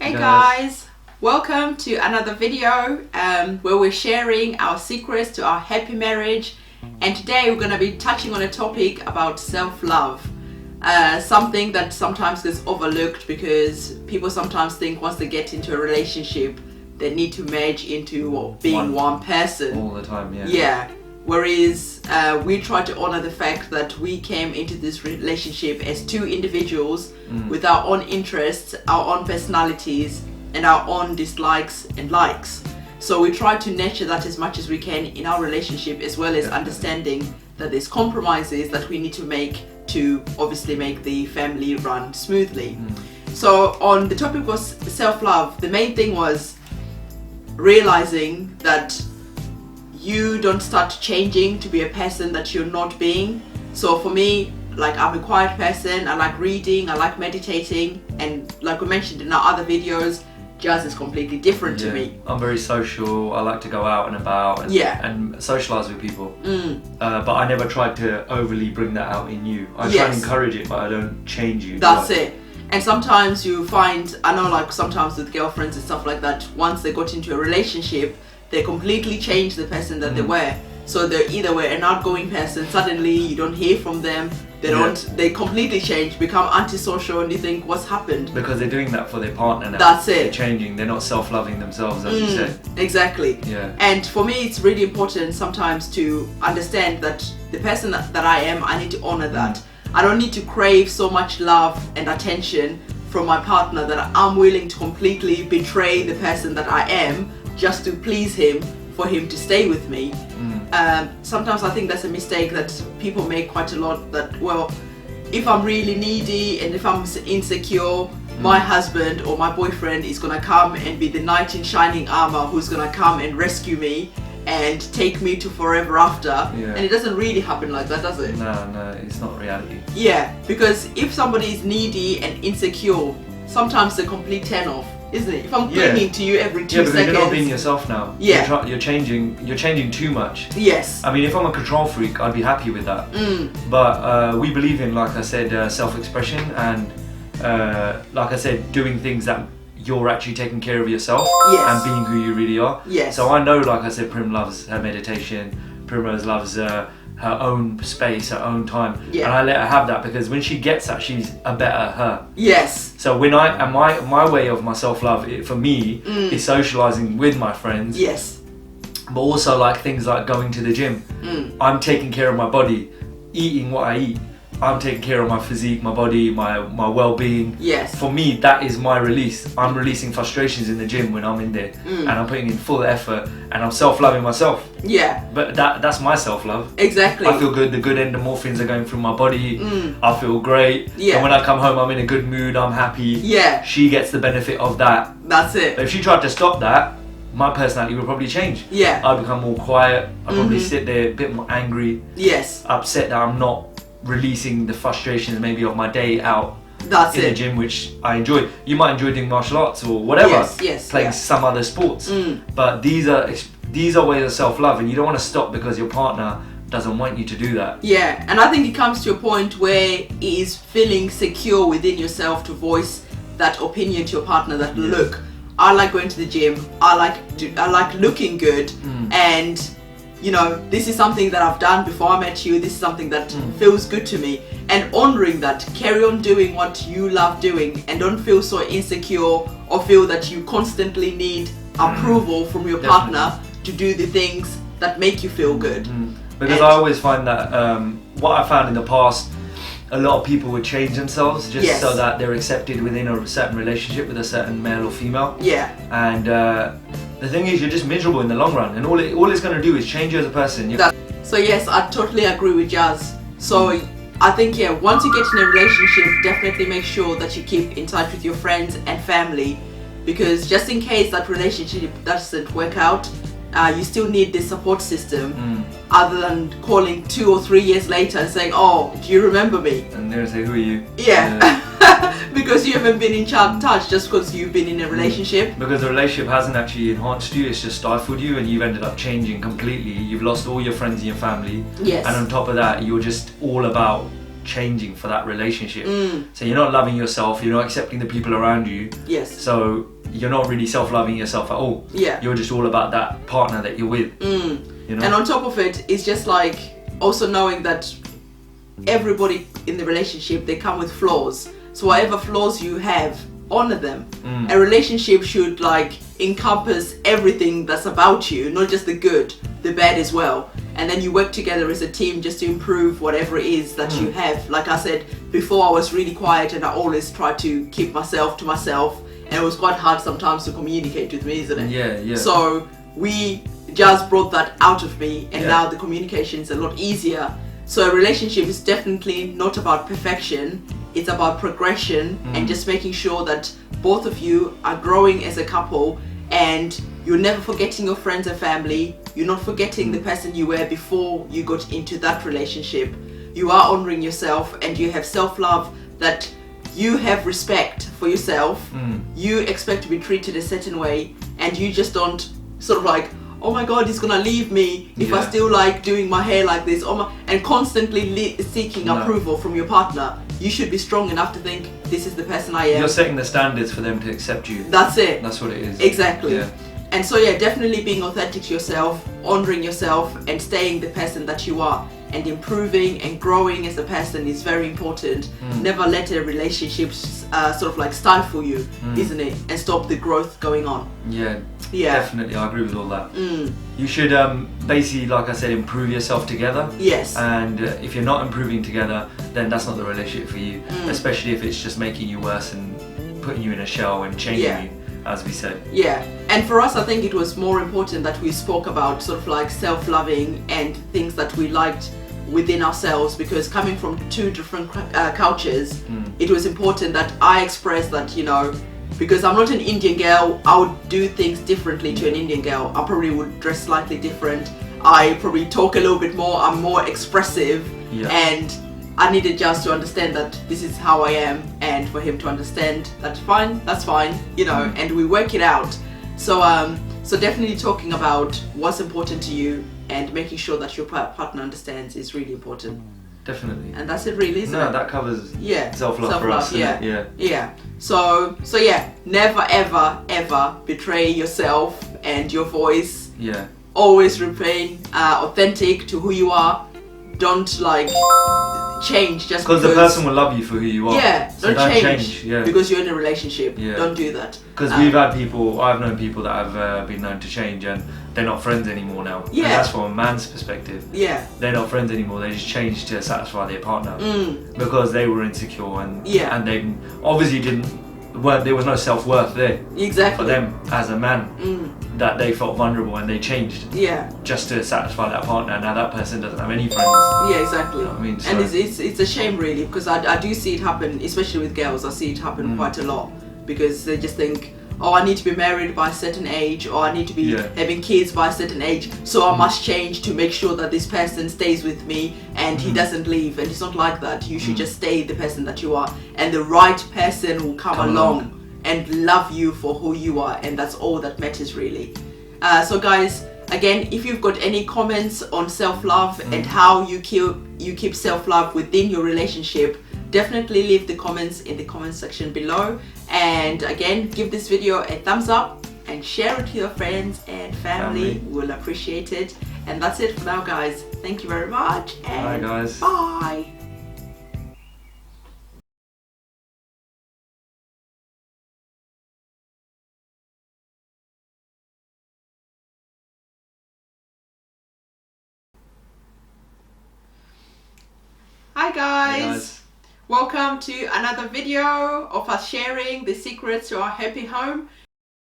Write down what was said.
Hey guys, welcome to another video where we're sharing our secrets to our happy marriage, and today we're going to be touching on a topic about self-love, something that sometimes gets overlooked because people sometimes think once they get into a relationship they need to merge into being one person all the time. Whereas we try to honor the fact that we came into this relationship as two individuals with our own interests, our own personalities, and our own dislikes and likes. So we try to nurture that as much as we can in our relationship, as well as understanding that there's compromises that we need to make to obviously make the family run smoothly. So on the topic of self-love, the main thing was realizing that you don't start changing to be a person that you're not being. So for me, like, I'm a quiet person, I like reading, I like meditating, and like we mentioned in our other videos, jazz is completely different to me. I'm very social, I like to go out and about and socialise with people. But I never tried to overly bring that out in you. I try and encourage it, but I don't change you. That's it. And sometimes you find, I know, like sometimes with girlfriends and stuff like that, once they got into a relationship, they completely change the person that they were. So they either were an outgoing person, suddenly you don't hear from them, they completely change, become antisocial, and you think, what's happened? Because they're doing that for their partner now. That's it. They're changing, they're not self-loving themselves, as you said. Exactly. Yeah. And for me, it's really important sometimes to understand that the person that I am, I need to honor that. I don't need to crave so much love and attention from my partner that I'm willing to completely betray the person that I am just to please him, for him to stay with me. Sometimes I think that's a mistake that people make quite a lot, that, well, if I'm really needy and if I'm insecure, my husband or my boyfriend is gonna come and be the knight in shining armor who's gonna come and rescue me and take me to forever after. And it doesn't really happen like that, does it? No, it's not reality. Yeah, because if somebody is needy and insecure, sometimes it's a complete turn off, isn't it? If I'm clinging to you every 2 seconds. Yeah, because you're not being yourself now. Yeah. You're changing too much. Yes. I mean, if I'm a control freak, I'd be happy with that. But we believe in, like I said, self-expression and, like I said, doing things that you're actually taking care of yourself and being who you really are. Yes. So I know, like I said, Prim loves her meditation, Primrose loves her own space, her own time, and I let her have that, because when she gets that, she's a better her. Yes. So when my way of my self-love, for me, is socializing with my friends. Yes. But also like things like going to the gym. I'm taking care of my body, eating what I eat. I'm taking care of my physique, my body, my well-being. Yes. For me, that is my release. I'm releasing frustrations in the gym when I'm in there, and I'm putting in full effort, and I'm self-loving myself. Yeah. But that's my self-love. Exactly. I feel good. The good endorphins are going through my body. I feel great. Yeah. And when I come home, I'm in a good mood. I'm happy. Yeah. She gets the benefit of that. That's it. But if she tried to stop that, my personality would probably change. Yeah. I'd become more quiet. I'd probably sit there a bit more angry. Yes. Upset that I'm not releasing the frustrations maybe of my day out in the gym, which I enjoy. You might enjoy doing martial arts or whatever, playing some other sports, but these are ways of self-love, and you don't want to stop because your partner doesn't want you to do that. Yeah, and I think it comes to a point where it is feeling secure within yourself to voice that opinion to your partner that look, I like going to the gym, I like looking good, and you know, this is something that I've done before I met you, this is something that feels good to me, and honoring that. Carry on doing what you love doing, and don't feel so insecure or feel that you constantly need approval from your partner to do the things that make you feel good. Because I always find that what I found in the past, a lot of people would change themselves just so that they're accepted within a certain relationship with a certain male or female. Yeah. And the thing is, you're just miserable in the long run, and all it's going to do is change you as a person. So yes, I totally agree with Jazz. So I think, once you get in a relationship, definitely make sure that you keep in touch with your friends and family, because just in case that relationship doesn't work out, you still need this support system, other than calling 2 or 3 years later and saying, oh, do you remember me? And they'll say, who are you? Yeah. Because you haven't been in touch, just because you've been in a relationship. Because the relationship hasn't actually enhanced you, it's just stifled you, and you've ended up changing completely. You've lost all your friends and your family. Yes. And on top of that, you're just all about changing for that relationship. So you're not loving yourself, you're not accepting the people around you. Yes. So you're not really self-loving yourself at all. Yeah. You're just all about that partner that you're with. You know? And on top of it, it's just like also knowing that everybody in the relationship, they come with flaws. So whatever flaws you have, honor them. A relationship should like encompass everything that's about you, not just the good, the bad as well. And then you work together as a team just to improve whatever it is that you have. Like I said before, I was really quiet and I always tried to keep myself to myself, and it was quite hard sometimes to communicate with me, isn't it? Yeah. So we just brought that out of me, and now the communication is a lot easier. So a relationship is definitely not about perfection, it's about progression and just making sure that both of you are growing as a couple, and you're never forgetting your friends and family. You're not forgetting the person you were before you got into that relationship. You are honoring yourself, and you have self-love, that you have respect for yourself. You expect to be treated a certain way, and you just don't sort of like, oh my god, he's gonna leave me if I still like doing my hair like this, and constantly seeking approval from your partner. You should be strong enough to think, this is the person I am. You're setting the standards for them to accept you. That's it. That's what it is. Exactly. Yeah. And so definitely being authentic to yourself, honoring yourself, and staying the person that you are, and improving and growing as a person is very important. Never let a relationship sort of like stifle you, isn't it? And stop the growth going on. Yeah, definitely. I agree with all that. You should basically, like I said, improve yourself together. Yes. And if you're not improving together, then that's not the relationship for you. Especially if it's just making you worse and putting you in a shell and changing you, as we said. Yeah. And for us, I think it was more important that we spoke about sort of like self-loving and things that we liked within ourselves, because coming from two different cultures, it was important that I express that, you know, because I'm not an Indian girl, I would do things differently to an Indian girl. I probably would dress slightly different. I probably talk a little bit more. I'm more expressive, and I needed just to understand that this is how I am, and for him to understand that's fine, you know, and we work it out. So so definitely talking about what's important to you and making sure that your partner understands is really important. Definitely. And that's it really, isn't it? No, that covers self-love for us. Yeah. So never ever betray yourself and your voice. Yeah. Always remain authentic to who you are. Don't like change just because the person will love you for who you are. Yeah, so don't change because you're in a relationship. Yeah. Don't do that. Because I've known people that have been known to change, and they're not friends anymore now. Yeah. And that's from a man's perspective. Yeah. They're not friends anymore. They just changed to satisfy their partner because they were insecure and they obviously there was no self-worth there. Exactly. For them as a man. That they felt vulnerable and they changed just to satisfy that partner. Now that person doesn't have any friends. Yeah, exactly. You know what I mean? So and it's a shame really, because I do see it happen, especially with girls. I see it happen quite a lot, because they just think, oh, I need to be married by a certain age, or I need to be having kids by a certain age, so I must change to make sure that this person stays with me and he doesn't leave. And it's not like that. You should just stay the person that you are, and the right person will come along and love you for who you are, and that's all that matters really. So guys, again, if you've got any comments on self-love and how you keep self-love within your relationship, definitely leave the comments in the comment section below. And again, give this video a thumbs up and share it to your friends and family. We'll appreciate it. And that's it for now, guys. Thank you very much, and bye guys. Bye. Hi guys. Welcome to another video of us sharing the secrets to our happy home.